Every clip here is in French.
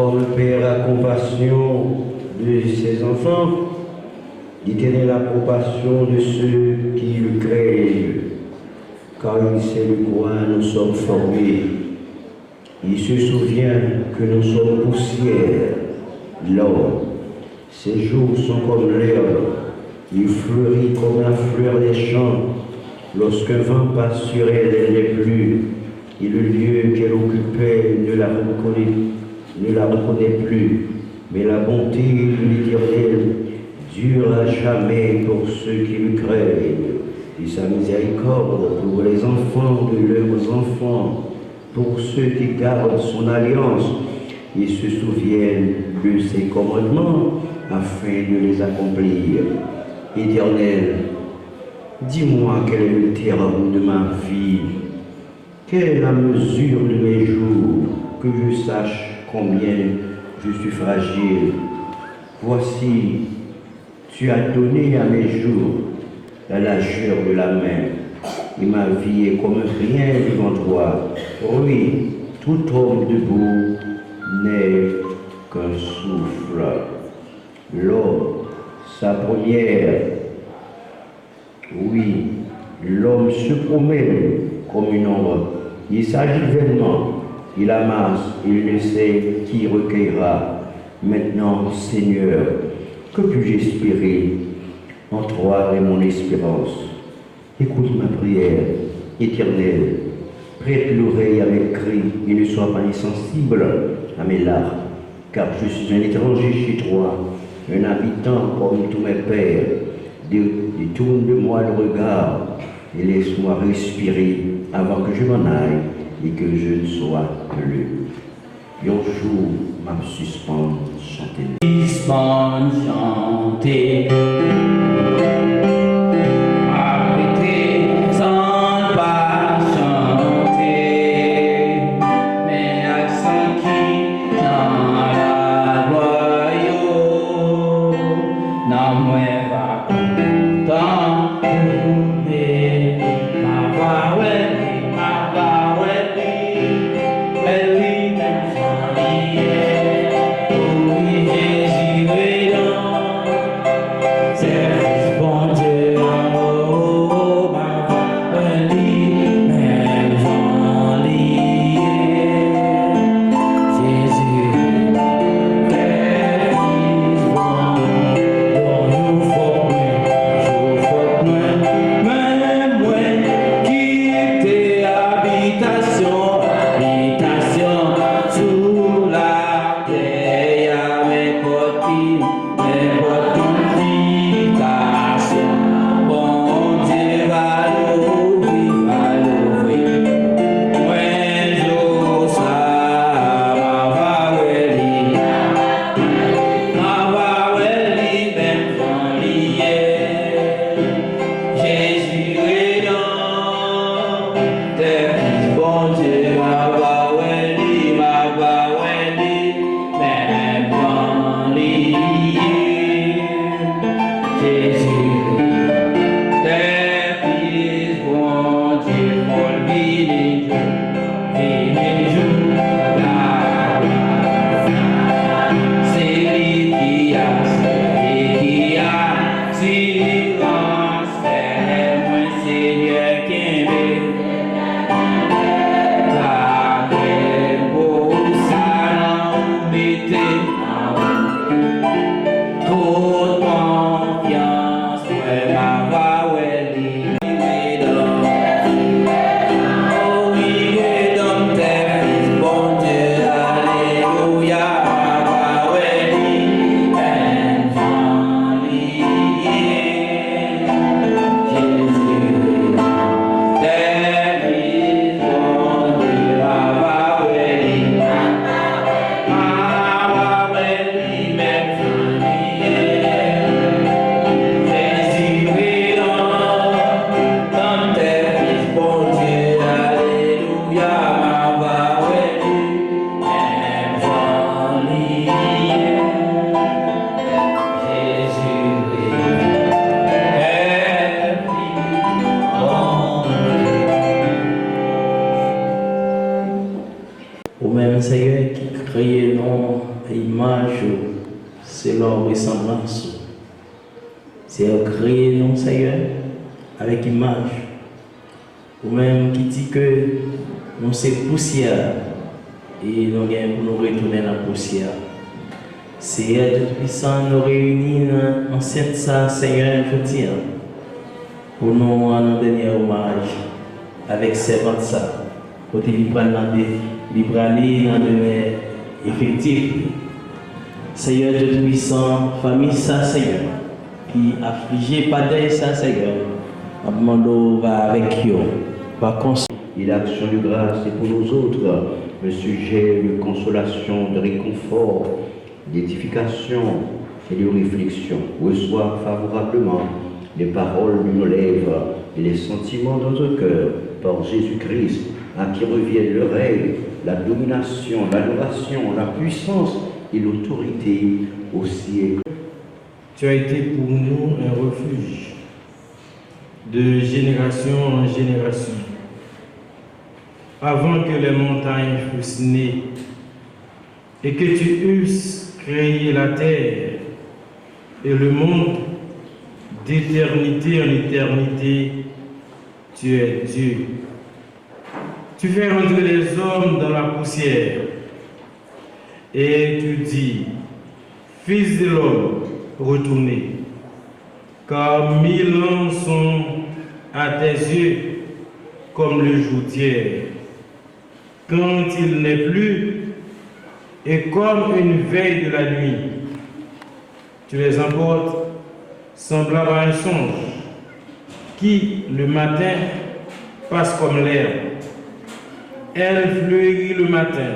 Comme le Père a compassion de ses enfants, l'Éternel a compassion de ceux qui le craignent, car il sait de quoi nous sommes formés. Il se souvient que nous sommes poussière. L'homme, ses jours sont comme l'herbe, il fleurit comme la fleur des champs. Lorsqu'un vent passe sur elle, elle n'est plus, et le lieu qu'elle occupait ne la reconnaît plus. Mais la bonté de l'Éternel dure à jamais pour ceux qui le craignent, et sa miséricorde pour les enfants de leurs enfants, pour ceux qui gardent son alliance et se souviennent de ses commandements afin de les accomplir. Éternel, dis-moi quel est le terme de ma vie, quelle est la mesure de mes jours, que je sache combien je suis fragile. Voici, tu as donné à mes jours la largeur de la main, et ma vie est comme rien devant toi. Oui, tout homme debout n'est qu'un souffle. L'homme, sa première, oui, l'homme se promène comme une ombre. Il s'agit vainement, il amasse, il ne sait qui recueillera. Maintenant, Seigneur, que puis-je espérer? En toi est mon espérance. Écoute ma prière, Éternel. Prête l'oreille à mes cris et ne sois pas insensible à mes larmes, car je suis un étranger chez toi, un habitant comme tous mes pères. Détourne de moi le regard et laisse-moi respirer avant que je m'en aille et que je ne sois plus. Un jour, m'a suspend chanter. Suspend chanter. image, c'est leur ressemblance. C'est créé, non, Seigneur, avec image. Ou même qui dit que nous sommes poussière et nous gagnons pour nous retourner dans la poussière. Seigneur Tout-Puissant nous réunit en cette salle, Seigneur, je dis, pour nous rendre un dernier hommage avec servante ça. Pour te libérer dans le effectif. Seigneur Tout-Puissant, famille ça, Seigneur, qui affligé pas d'aide ça, Seigneur, Abmando va avec eux, va construire. Et l'action de grâce est pour nous autres un sujet de consolation, de réconfort, d'édification et de réflexion. Reçoit favorablement les paroles de nos lèvres et les sentiments de notre cœur par Jésus-Christ, à qui reviennent le règne, la domination, l'adoration, la puissance et l'autorité au siècle. Tu as été pour nous un refuge de génération en génération. Avant que les montagnes fussent nées et que tu eusses créé la terre et le monde, d'éternité en éternité, tu es Dieu. Tu fais rentrer les hommes dans la poussière et tu dis, Fils de l'homme, retournez, car 1000 ans sont à tes yeux comme le jour d'hier, quand il n'est plus, et comme une veille de la nuit. Tu les emportes semblable à un songe, qui, le matin, passe comme l'herbe. Elle fleurit le matin,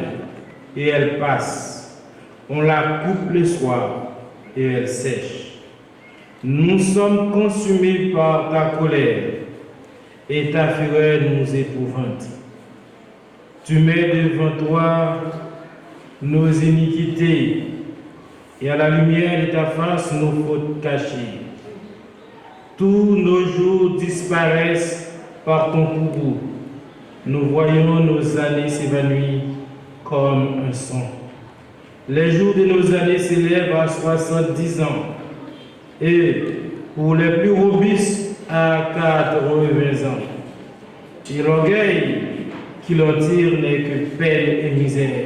et elle passe. On la coupe le soir, et elle sèche. Nous sommes consumés par ta colère, et ta fureur nous épouvante. Tu mets devant toi nos iniquités, et à la lumière de ta face nos fautes cachées. Tous nos jours disparaissent par ton courroux. Nous voyons nos années s'évanouir comme un son. Les jours de nos années s'élèvent à 70 ans, et pour les plus robustes à 80 ans. Et l'orgueil qui leur tire n'est que peine et misère,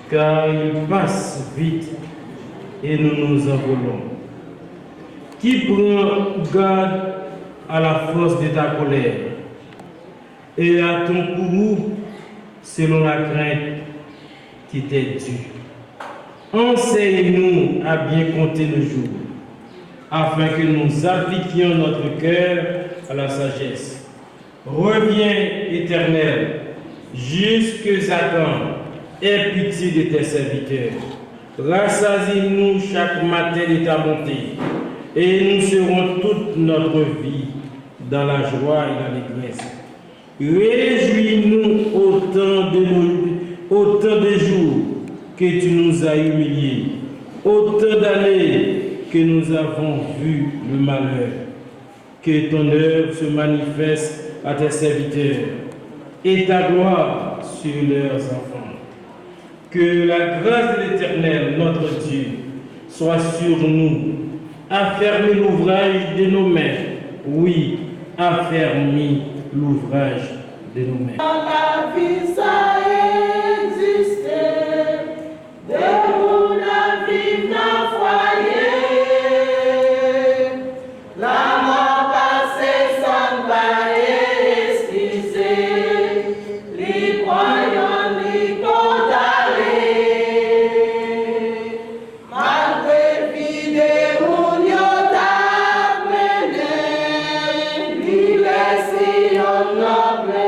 car il passe vite et nous nous envolons. Qui prend garde à la force de ta colère et à ton courroux selon la crainte qui t'est due. Enseigne-nous à bien compter le jour, afin que nous appliquions notre cœur à la sagesse. Reviens, Éternel, jusque à quand, aie pitié de tes serviteurs. Rassasie-nous chaque matin de ta bonté, et nous serons toute notre vie dans la joie et l'allégresse. Réjouis-nous autant de jours que tu nous as humiliés, autant d'années que nous avons vu le malheur. Que ton œuvre se manifeste à tes serviteurs et ta gloire sur leurs enfants. Que la grâce de l'Éternel, notre Dieu, soit sur nous. Affermis l'ouvrage de nos mains. Oui, affermis l'ouvrage de nos mains. La vie, ça existe. De où la vie n'a foyer. La mort passée sans barrière esquissée. Les croyants, les condamnés. Malgré vie où n'y a pas mené. Lui laisser en noble.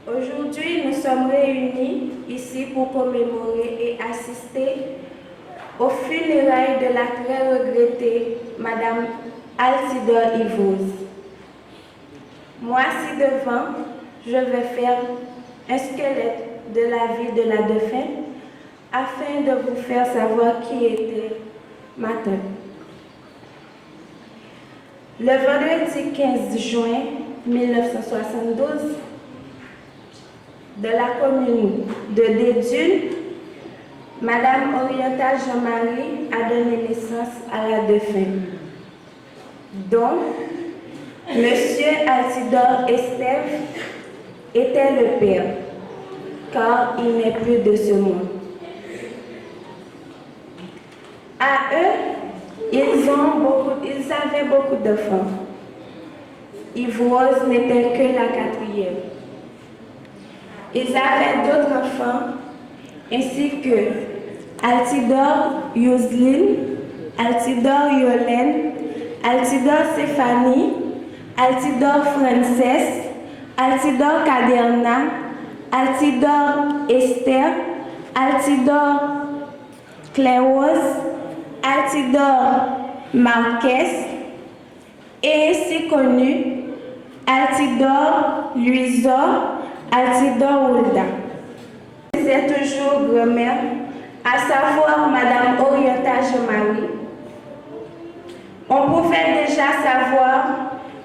Aujourd'hui, nous sommes réunis ici pour commémorer et assister aux funérailles de la très regrettée Madame Altidore Yvoz. Moi, ci devant, je vais faire un squelette de la vie de la défunte afin de vous faire savoir qui était ma tante. Le vendredi 15 juin 1972, de la commune de Dédune, Madame Orientale Jean-Marie a donné naissance à la défunte, dont Monsieur Altidore Estève était le père, car il n'est plus de ce monde. À eux, ils avaient beaucoup d'enfants. Yvoz n'était que la quatrième. Ils avaient d'autres enfants, ainsi que Altidore Yoseline, Altidore Yolène, Altidore Stéphanie, Altidore Frances, Altidore Caderna, Altidore Esther, Altidore Cléose, Altidore Marquès, et ainsi connue Altidore Luisor, Altidore Hulda. C'est toujours grand-mère, à savoir Madame Orienta Marie. On pouvait déjà savoir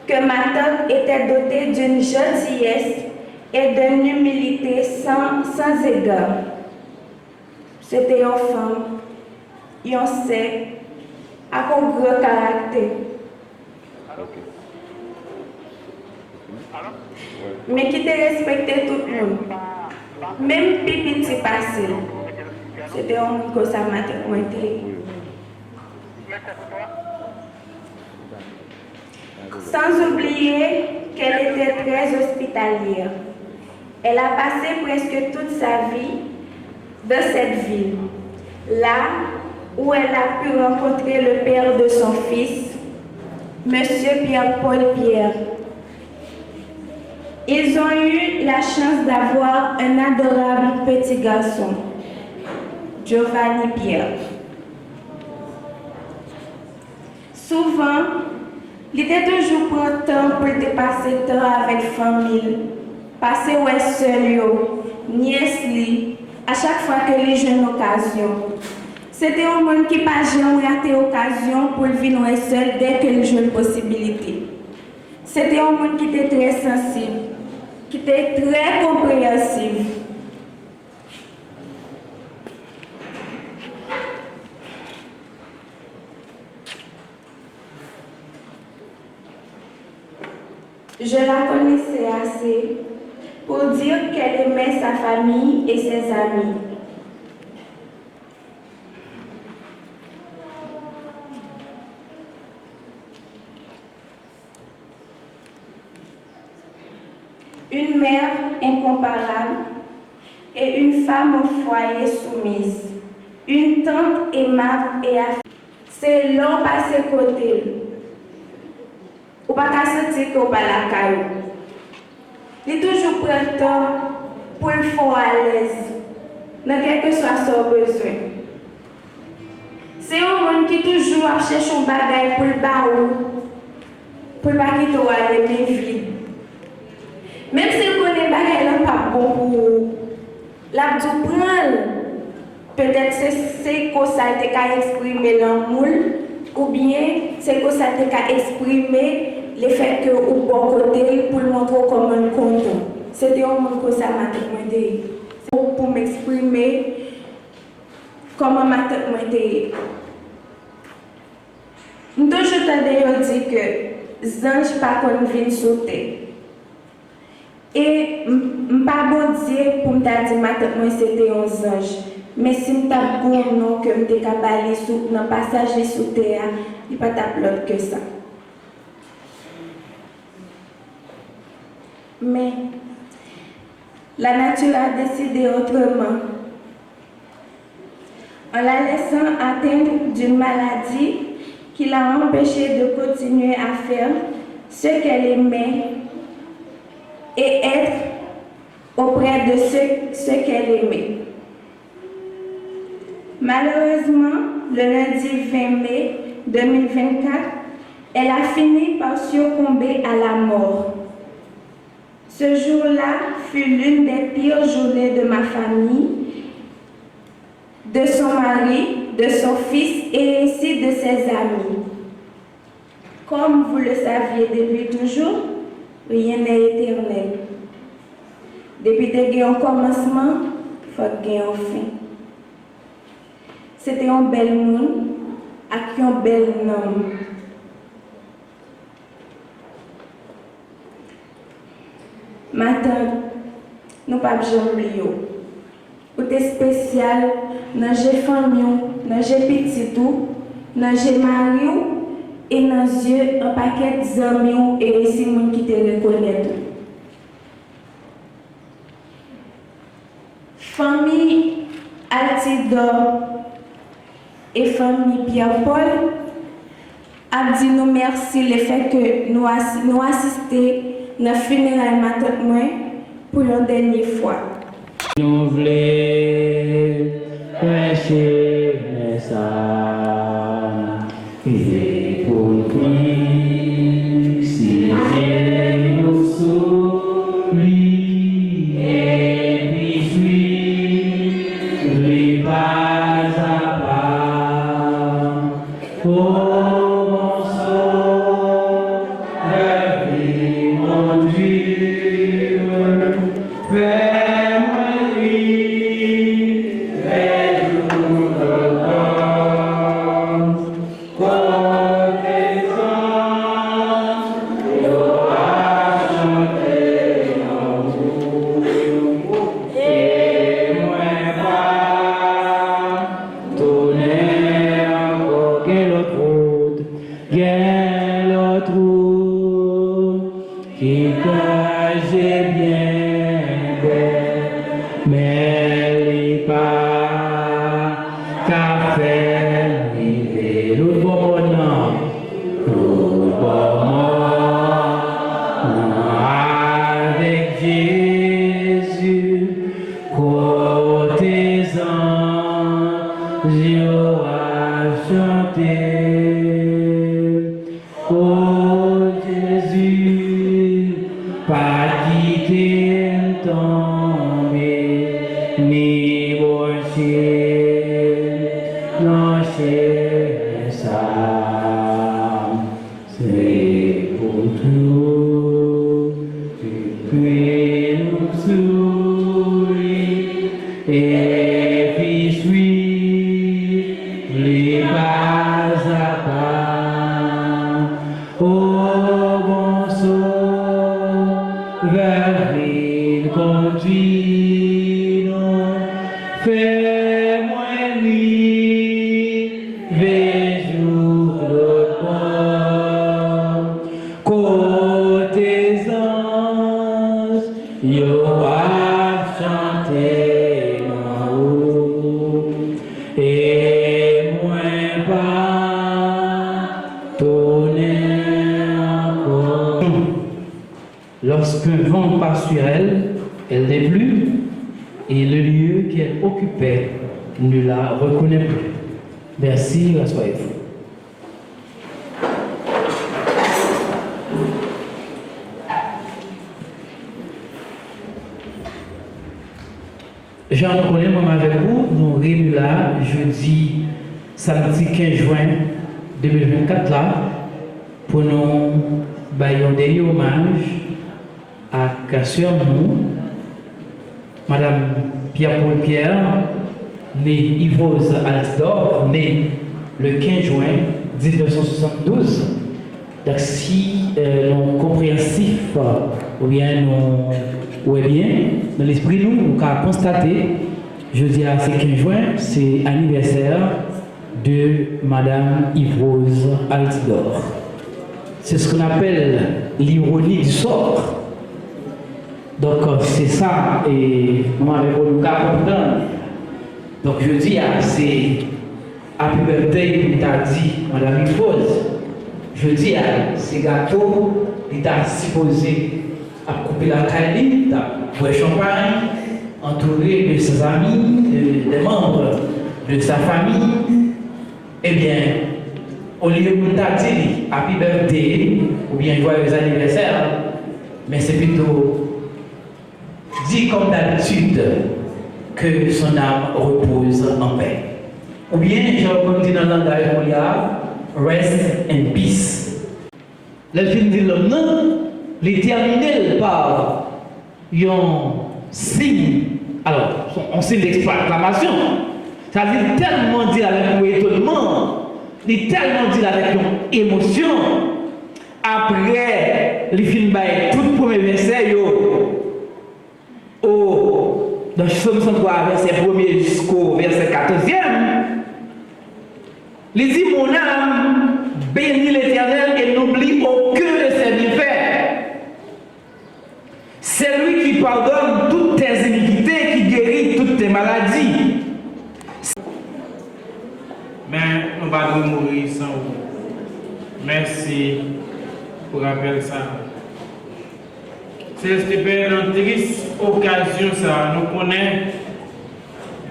que ma tante était dotée d'une gentillesse et d'une humilité sans égard. C'était une femme, une sec, avec un gros caractère. Mais qui te respectait tout le monde. Même pipi petit passé. C'était un monde que ça m'a témoigné. Sans oublier qu'elle était très hospitalière. Elle a passé presque toute sa vie dans cette ville, là où elle a pu rencontrer le père de son fils, Monsieur Pierre-Paul Pierre. Ils ont eu la chance d'avoir un adorable petit garçon, Giovanni Pierre. Souvent, il était toujours content pour passer le temps avec la famille, passer ouais seul, nièce li, à chaque fois que les jeunes occasion. C'était un monde qui n'a jamais raté l'occasion pour venir seul dès qu'il joue une possibilité. C'était un monde qui était très sensible, qui était très compréhensif. Je la connaissais assez pour dire qu'elle aimait sa famille et ses amis. Une mère incomparable et une femme au foyer soumise. Une tante aimable et affectueuse. C'est long passé côté. Ou pas qu'à sentir qu'on pas la caillou. Il est toujours prêt le temps pour le faire à l'aise, dans quel que soit son besoin. C'est un monde qui toujours cherche un bagage pour le baou, pour ne pas quitter les mains vides. Même si vous connaissez bagage n'est pas bon pour vous, la du prendre, peut-être c'est que ça a été exprimé dans le moule, ou bien c'est que ça a été exprimé le fait que au bon côté pour le montrer comment on compte. C'était un monde que ça m'a demandé pour m'exprimer comment m'a demandé. Nous toujours d'ailleurs dit que Zange pas qu'on vient sauter. Et pas bon dire pour me dire que c'était un ange. Mais si je tape bon nom que je suis capable de dans passage sous terre, il n'y a pas de que ça. Mais la nature a décidé autrement. En la laissant atteindre d'une maladie qui l'a empêché de continuer à faire ce qu'elle aimait et être auprès de ceux qu'elle aimait. Malheureusement, le lundi 20 mai 2024, elle a fini par succomber à la mort. Ce jour-là fut l'une des pires journées de ma famille, de son mari, de son fils et ainsi de ses amis. Comme vous le saviez depuis toujours, rien n'est éternel. Depuis qu'il y a un commencement, il faut qu'il y ait un fin. C'était un bel monde avec un bel nom. Maintenant, nous ne pouvons pas oublier. Ou t'es spécial, dans j'ai famille, dans j'ai petit tout, dans j'ai mari et dans j'ai un paquet d'amis et aussi gens qui te reconnaissent. Famille Altidore et famille Pierre-Paul a dit nous merci le fait que nous assistions à la funéraille matin pour la dernière fois. Nous voulons prêcher ça et pour qui si nous mon Dieu, fais-moi vivre les jours de grâce. Pour tes anges, aura chanté en vous, et moi pas tourner encore quelle autre route, quelle autre route, qui j'ai bien belle, mais les pas qu'a fait vivre l'autre bon moment, l'autre bon moment, avec Jésus, côté anges, j'aurai chanté. Oh Jésus, pas quitter tomber, ni brocher, non chez ça, c'est pour tout, puis nous souris, et puis suivre les pas à pas. Oh bon sauveur, il conduit nous, fais-moi vivre jour de bon. Côté anges, yo a chanté là-haut, et moi pas tourner encore. Lorsqu'un vent passe sur elle, elle déplume et le lieu qu'elle occupait ne la reconnaît plus. Merci, rassoyez-vous. J'en reconnais moi avec vous, nous réunis là, jeudi, samedi 15 juin 2024 là, pour nous bailler hommage à Casseur nous, Madame Pierre-Paul Pierre, née Yvose Altidor, née le 15 juin 1972. Donc si nous compréhensifs ou bien nous dans l'esprit nous avons constaté, je dis à c'est 15 juin, c'est anniversaire de Madame Yvose Altidor. C'est ce qu'on appelle l'ironie du sort. Donc c'est ça, et moi avec vous, nous comprendre. Donc je dis, c'est Happy Birthday, il t'a dit, Madame Yvose. Je dis, c'est gâteau, il t'a supposé à couper la caille, il t'a boire champagne, entouré de ses amis, des membres de sa famille. Eh bien, au lieu de t'a dit Happy Birthday, ou bien joyeux anniversaire, mais c'est plutôt dit comme d'habitude que son âme repose en paix. Ou bien, je comme dit dans le langage mondial, rest in peace. Le film dit l'homme non, les terminer par un signe, alors, un signe d'exclamation. Ça veut dire tellement dire avec un étonnement, il tellement dire avec une émotion. Après, le film bail tout premier verset, dans Psaume 103, verset 1er jusqu'au verset 14e, il dit mon âme bénit l'Éternel et n'oublie aucun de ses bienfaits. C'est lui qui pardonne toutes tes iniquités, qui guérit toutes tes maladies. Mais on va nous mourir sans vous. Merci pour rappel ça. C'est une triste occasion ça. Nous connaissons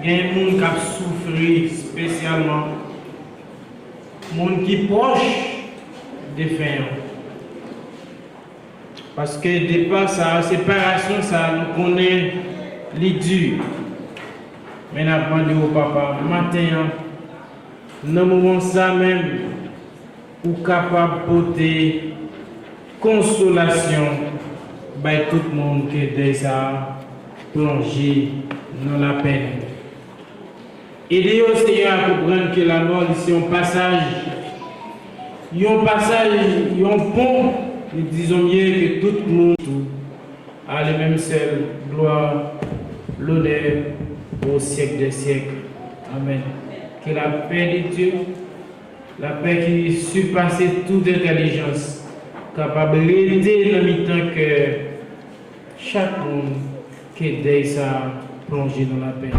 il y a des gens qui ont souffert spécialement. Des gens qui sont proches des fins. Parce que depuis sa séparation, ça nous connaît les durs. Mais nous avons demandé au papa, matin, dans le moment ça même, ou capable de porter consolation by tout le monde qui est déjà plongé dans la peine. Aidez au Seigneur à comprendre que la mort ici est un passage, un pont, nous disons mieux que tout le monde a le même seul gloire, l'honneur au siècle des siècles. Amen. Que la paix de Dieu, la paix qui surpasse toute intelligence, capable d'aider dans le temps que chaque monde qui est déjà plongé dans la paix.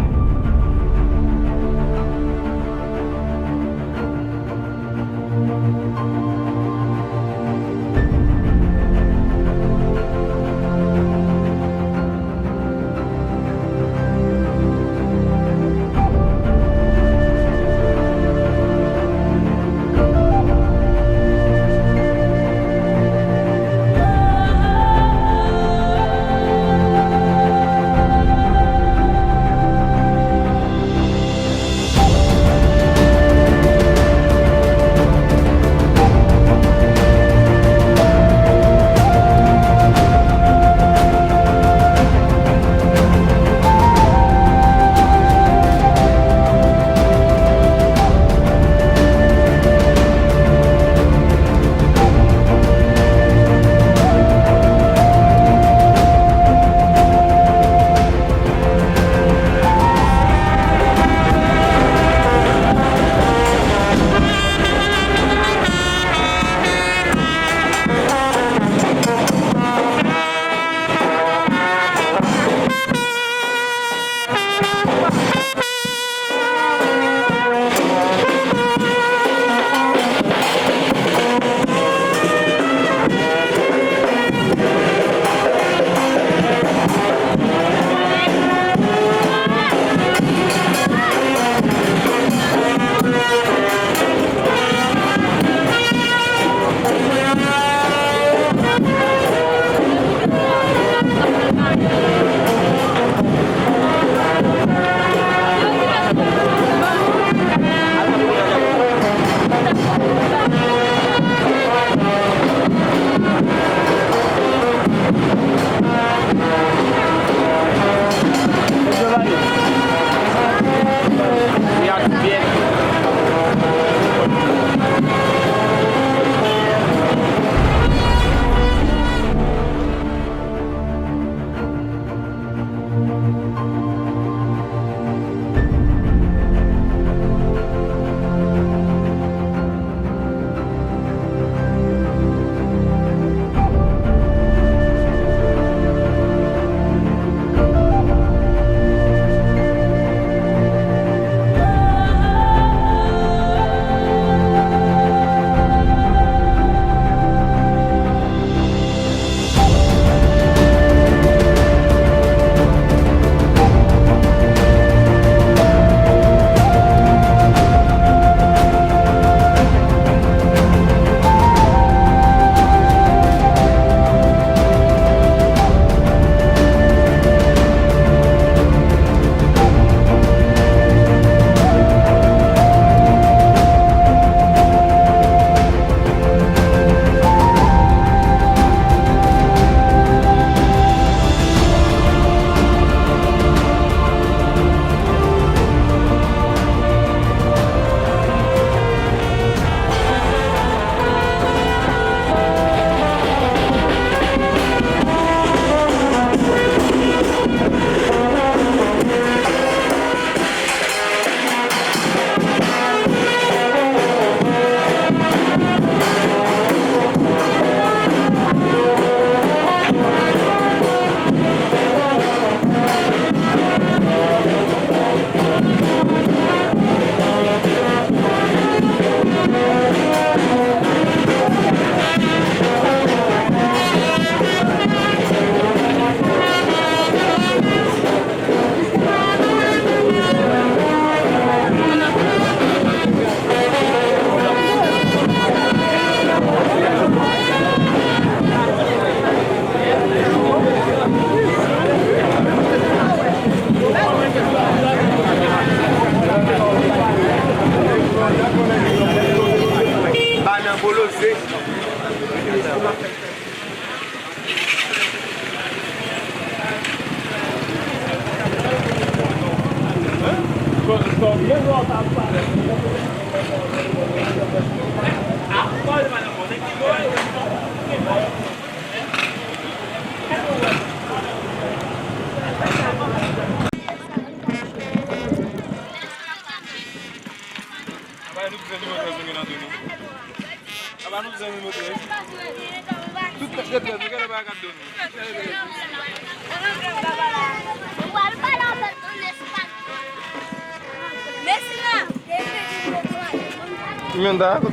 Emendado.